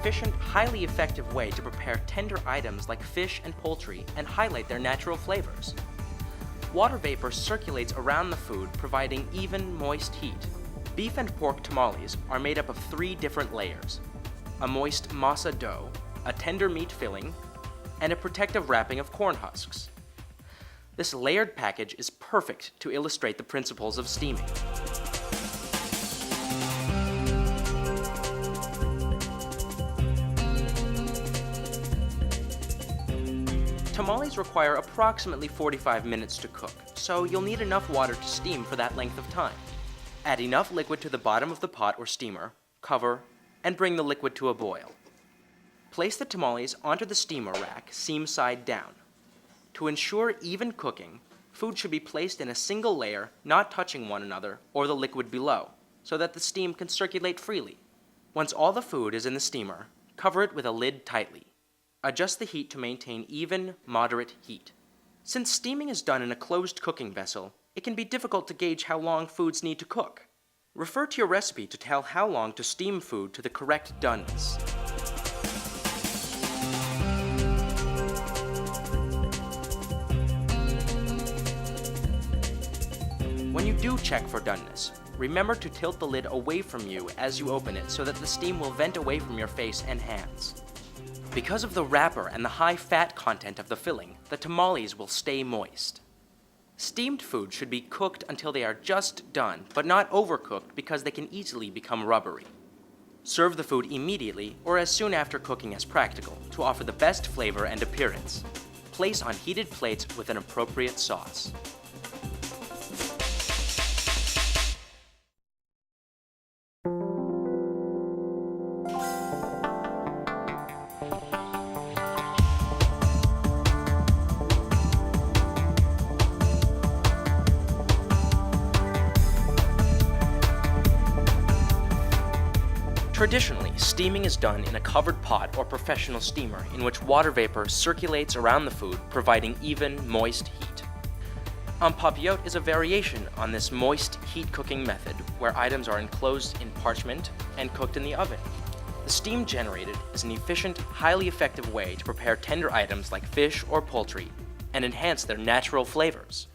efficient, highly effective way to prepare tender items like fish and poultry and highlight their natural flavors. Water vapor circulates around the food, providing even, moist heat. Beef and pork tamales are made up of 3 different layers: a moist masa dough, a tender meat filling, and a protective wrapping of corn husks. This layered package is perfect to illustrate the principles of steaming. Tamales require approximately 45 minutes to cook, so you'll need enough water to steam for that length of time. Add enough liquid to the bottom of the pot or steamer, cover, and bring the liquid to a boil. Place the tamales onto the steamer rack, seam side down. To ensure even cooking, food should be placed in a single layer, not touching one another or the liquid below, so that the steam can circulate freely. Once all the food is in the steamer, cover it with a lid tightly. Adjust the heat to maintain even, moderate heat. Since steaming is done in a closed cooking vessel, it can be difficult to gauge how long foods need to cook. Refer to your recipe to tell how long to steam food to the correct doneness. When you do check for doneness, remember to tilt the lid away from you as you open it so that the steam will vent away from your face and hands. Because of the wrapper and the high fat content of the filling, the tamales will stay moist. Steamed food should be cooked until they are just done, but not overcooked because they can easily become rubbery. Serve the food immediately or as soon after cooking as practical to offer the best flavor and appearance. Place on heated plates with an appropriate sauce. Traditionally, steaming is done in a covered pot or professional steamer in which water vapor circulates around the food, providing even, moist heat. Un papillote is a variation on this moist heat cooking method where items are enclosed in parchment and cooked in the oven. The steam generated is an efficient, highly effective way to prepare tender items like fish or poultry and enhance their natural flavors.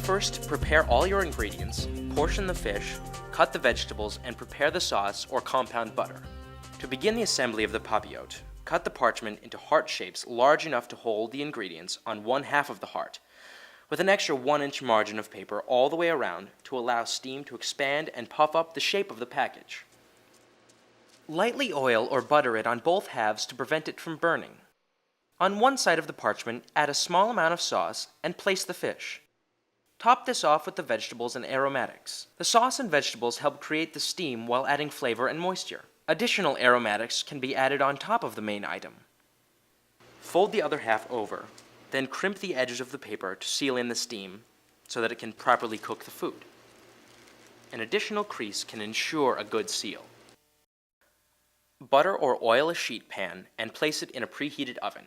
First, prepare all your ingredients, portion the fish, cut the vegetables, and prepare the sauce or compound butter. To begin the assembly of the papillote, cut the parchment into heart shapes large enough to hold the ingredients on 1/2 of the heart, with an extra 1-inch margin of paper all the way around to allow steam to expand and puff up the shape of the package. Lightly oil or butter it on both halves to prevent it from burning. On one side of the parchment, add a small amount of sauce and place the fish. Top this off with the vegetables and aromatics. The sauce and vegetables help create the steam while adding flavor and moisture. Additional aromatics can be added on top of the main item. Fold the other half over, then crimp the edges of the paper to seal in the steam so that it can properly cook the food. An additional crease can ensure a good seal. Butter or oil a sheet pan and place it in a preheated oven.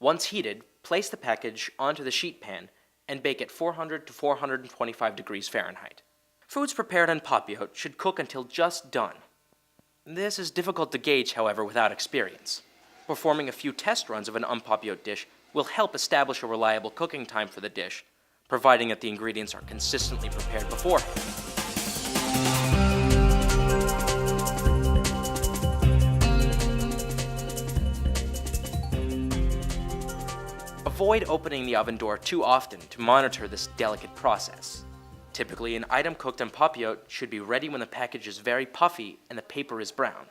Once heated, place the package onto the sheet pan and bake at 400 to 425 degrees Fahrenheit. Foods prepared on papillote should cook until just done. This is difficult to gauge, however, without experience. Performing a few test runs of an un papillote dish will help establish a reliable cooking time for the dish, providing that the ingredients are consistently prepared beforehand. Avoid opening the oven door too often to monitor this delicate process. Typically, an item cooked en papillote should be ready when the package is very puffy and the paper is brown.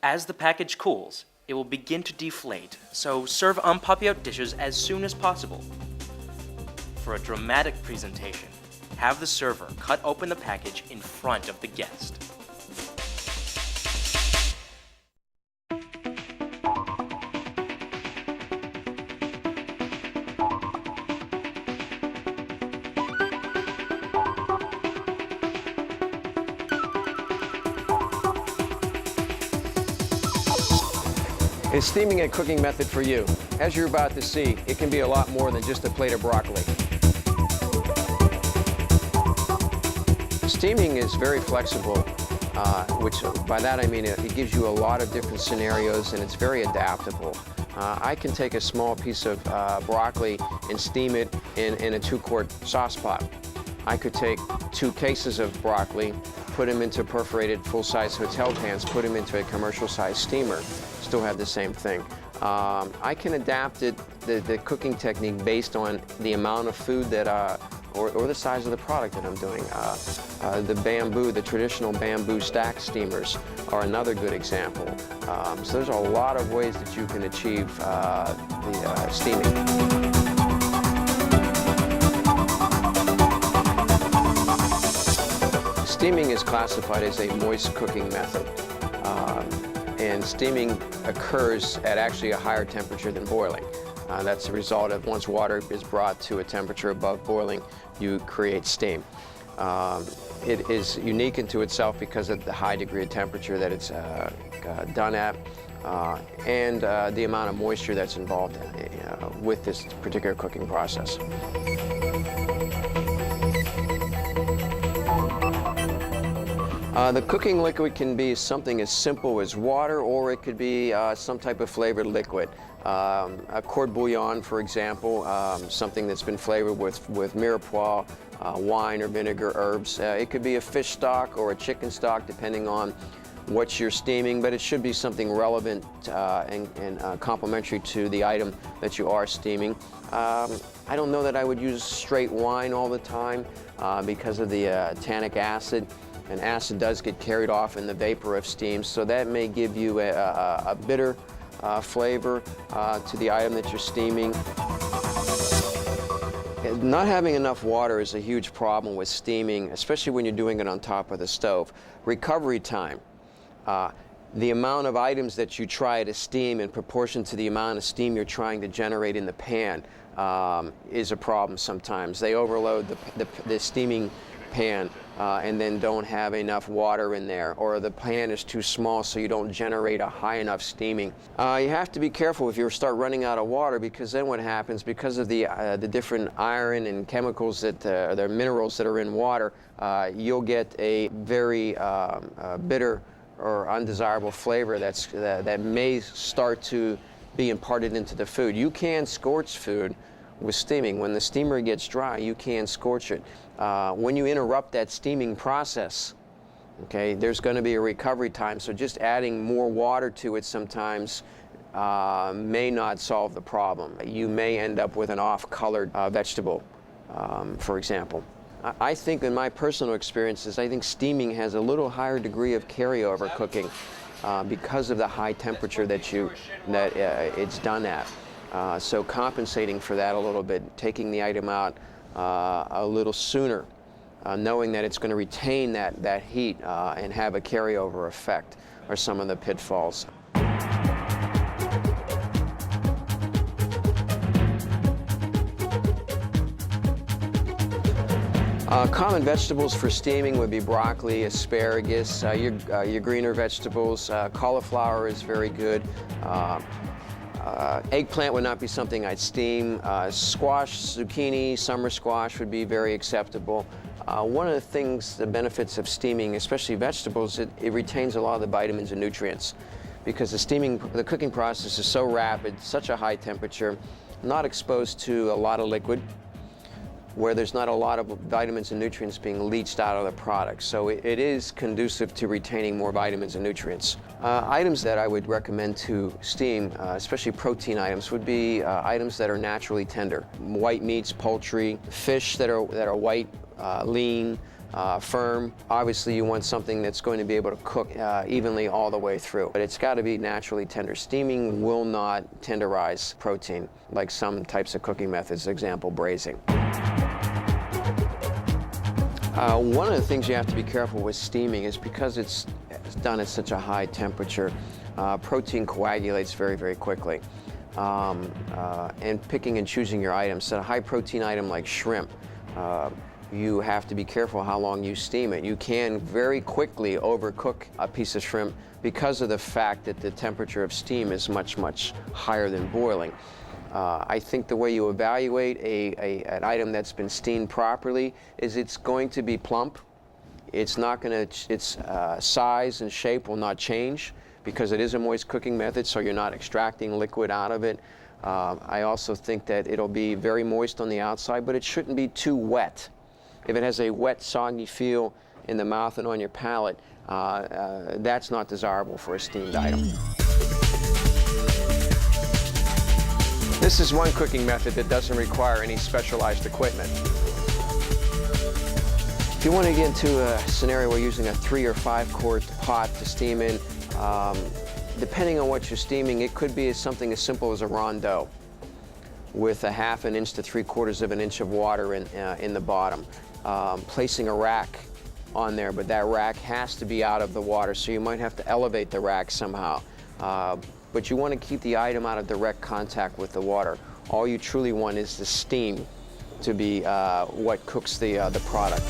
As the package cools, it will begin to deflate, so serve en papillote dishes as soon as possible. For a dramatic presentation, have the server cut open the package in front of the guest. Is steaming a cooking method for you? As you're about to see, it can be a lot more than just a plate of broccoli. Steaming is very flexible, which by that I mean it gives you a lot of different scenarios and it's very adaptable. I can take a small piece of broccoli and steam it in a 2-quart sauce pot. I could take 2 cases of broccoli, put them into perforated full-size hotel pans, put them into a commercial-sized steamer, still have the same thing. I can adapt the cooking technique based on the amount of food that, or the size of the product that I'm doing. The traditional bamboo stack steamers are another good example. So there's a lot of ways that you can achieve the steaming. Steaming is classified as a moist cooking method, and steaming occurs at actually a higher temperature than boiling. That's a result of once water is brought to a temperature above boiling, you create steam. It is unique into itself because of the high degree of temperature that it's done at, and the amount of moisture that's involved with this particular cooking process. The cooking liquid can be something as simple as water, or it could be some type of flavored liquid. A court bouillon, for example, something that's been flavored with mirepoix, wine or vinegar, herbs. It could be a fish stock or a chicken stock, depending on what you're steaming, but it should be something relevant and complementary to the item that you are steaming. I don't know that I would use straight wine all the time because of the tannic acid. And acid does get carried off in the vapor of steam, so that may give you a bitter flavor to the item that you're steaming. Not having enough water is a huge problem with steaming, especially when you're doing it on top of the stove. Recovery time. The amount of items that you try to steam in proportion to the amount of steam you're trying to generate in the pan is a problem sometimes. They overload the steaming pan and then don't have enough water in there, or the pan is too small so you don't generate a high enough steaming. You have to be careful if you start running out of water, because then what happens, because of the different iron and chemicals that the minerals that are in water, you'll get a very bitter or undesirable flavor that may start to be imparted into the food. You can scorch food with steaming. When the steamer gets dry, you can scorch it. When you interrupt that steaming process, okay, there's going to be a recovery time, so just adding more water to it sometimes may not solve the problem. You may end up with an off-colored vegetable, for example. I think in my personal experiences, I think steaming has a little higher degree of carryover cooking because of the high temperature that it's done at. So compensating for that a little bit, taking the item out a little sooner, knowing that it's going to retain that heat and have a carryover effect, are some of the pitfalls. Common vegetables for steaming would be broccoli, asparagus, your greener vegetables. Cauliflower is very good. Eggplant would not be something I'd steam. Squash, zucchini, summer squash would be very acceptable. One of the things, the benefits of steaming, especially vegetables, it retains a lot of the vitamins and nutrients, because the cooking process is so rapid, such a high temperature, not exposed to a lot of liquid, where there's not a lot of vitamins and nutrients being leached out of the product. So it is conducive to retaining more vitamins and nutrients. Items that I would recommend to steam, especially protein items, would be items that are naturally tender. White meats, poultry, fish that are white, lean, firm. Obviously you want something that's going to be able to cook evenly all the way through, but it's got to be naturally tender. Steaming will not tenderize protein like some types of cooking methods, example braising. One of the things you have to be careful with steaming is because it's done at such a high temperature, protein coagulates very, very quickly. And picking and choosing your items. So a high protein item like shrimp, you have to be careful how long you steam it. You can very quickly overcook a piece of shrimp because of the fact that the temperature of steam is much, much higher than boiling. I think the way you evaluate an item that's been steamed properly is it's going to be plump. It's not going to, its size and shape will not change because it is a moist cooking method, so you're not extracting liquid out of it. I also think that it'll be very moist on the outside, but it shouldn't be too wet. If it has a wet, soggy feel in the mouth and on your palate, that's not desirable for a steamed item. This is one cooking method that doesn't require any specialized equipment. If you want to get into a scenario where you're using a 3 or 5 quart pot to steam in, depending on what you're steaming, it could be something as simple as a rondeau with a 1/2 inch to 3/4 of an inch of water in the bottom. Placing a rack on there, but that rack has to be out of the water, so you might have to elevate the rack somehow. But you want to keep the item out of direct contact with the water. All you truly want is the steam to be what cooks the product.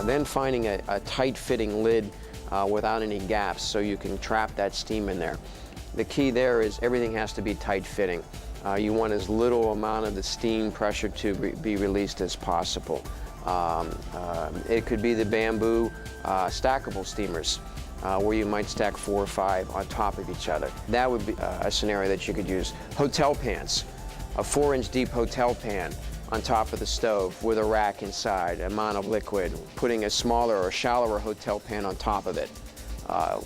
Then finding a tight-fitting lid without any gaps so you can trap that steam in there. The key there is everything has to be tight-fitting. You want as little amount of the steam pressure to be released as possible. It could be the bamboo stackable steamers where you might stack 4 or 5 on top of each other. That would be a scenario that you could use. Hotel pans, a 4-inch deep hotel pan on top of the stove with a rack inside, amount of liquid. Putting a smaller or shallower hotel pan on top of it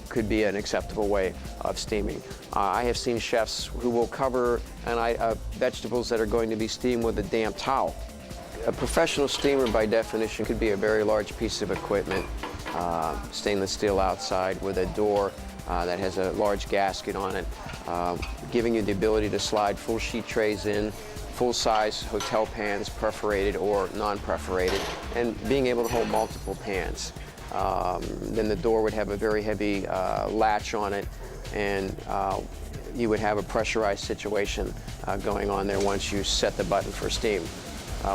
could be an acceptable way of steaming. I have seen chefs who will cover vegetables that are going to be steamed with a damp towel. A professional steamer, by definition, could be a very large piece of equipment, stainless steel outside with a door that has a large gasket on it, giving you the ability to slide full sheet trays in, full-size hotel pans, perforated or non-perforated, and being able to hold multiple pans. Then the door would have a very heavy latch on it, and you would have a pressurized situation going on there once you set the button for steam.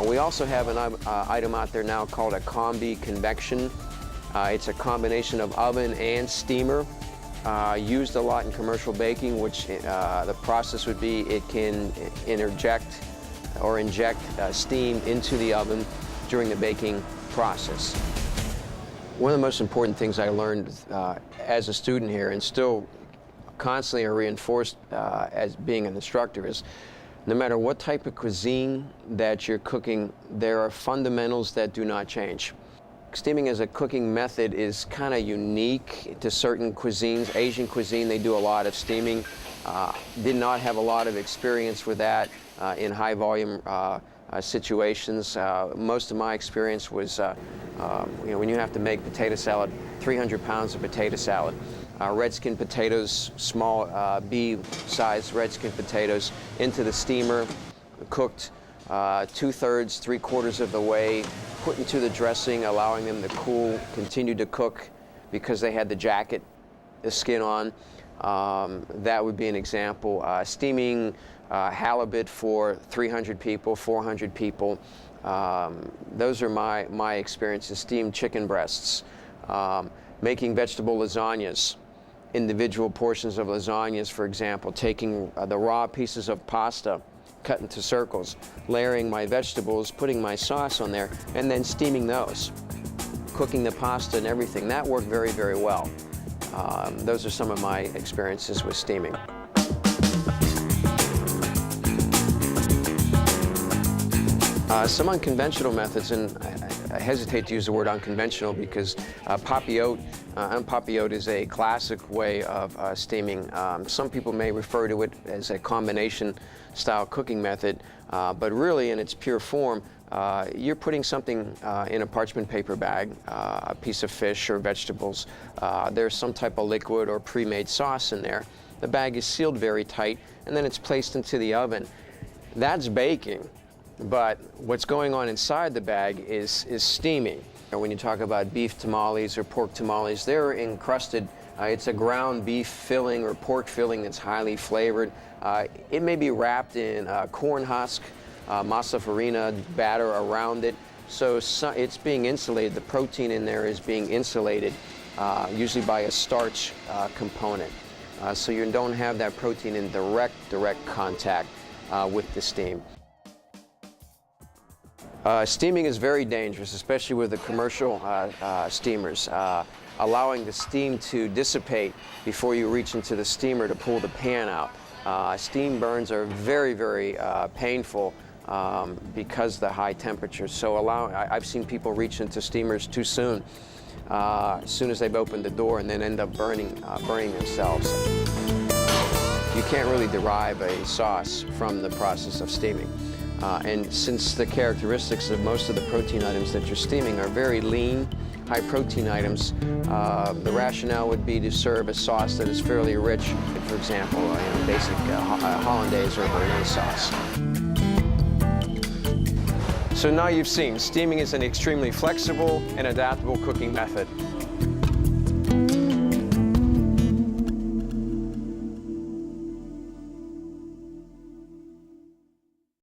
We also have an item out there now called a combi convection. It's a combination of oven and steamer, used a lot in commercial baking, which the process would be it can interject or inject steam into the oven during the baking process. One of the most important things I learned as a student here, and still constantly are reinforced as being an instructor, is no matter what type of cuisine that you're cooking, there are fundamentals that do not change. Steaming as a cooking method is kind of unique to certain cuisines. Asian cuisine, they do a lot of steaming. Did not have a lot of experience with that in high volume situations. Most of my experience was when you have to make potato salad, 300 pounds of potato salad. Red skin potatoes, small B-sized red skin potatoes, into the steamer, cooked 2/3, 3/4 of the way, put into the dressing, allowing them to cool, continue to cook because they had the jacket, the skin on. That would be an example. Steaming halibut for 300 people, 400 people. Those are my experiences. Steamed chicken breasts. Making vegetable lasagnas. Individual portions of lasagnas, for example, taking the raw pieces of pasta, cut into circles, layering my vegetables, putting my sauce on there, and then steaming those. Cooking the pasta and everything. That worked very, very well. Those are some of my experiences with steaming. Some unconventional methods, and I hesitate to use the word unconventional because papillote is a classic way of steaming. Some people may refer to it as a combination style cooking method, but really in its pure form, you're putting something in a parchment paper bag, a piece of fish or vegetables. There's some type of liquid or pre-made sauce in there. The bag is sealed very tight, and then it's placed into the oven. That's baking. But what's going on inside the bag is steaming. When you talk about beef tamales or pork tamales, they're encrusted. It's a ground beef filling or pork filling that's highly flavored. It may be wrapped in corn husk, masa farina batter around it. So it's being insulated. The protein in there is being insulated, usually by a starch component. So you don't have that protein in direct contact with the steam. Steaming is very dangerous, especially with the commercial steamers. Allowing the steam to dissipate before you reach into the steamer to pull the pan out. Steam burns are very, very painful because of the high temperatures. So I've seen people reach into steamers too soon, as soon as they've opened the door, and then end up burning themselves. You can't really derive a sauce from the process of steaming. And since the characteristics of most of the protein items that you're steaming are very lean, high protein items, the rationale would be to serve a sauce that is fairly rich, for example, basic hollandaise or béarnaise sauce. So now you've seen, steaming is an extremely flexible and adaptable cooking method.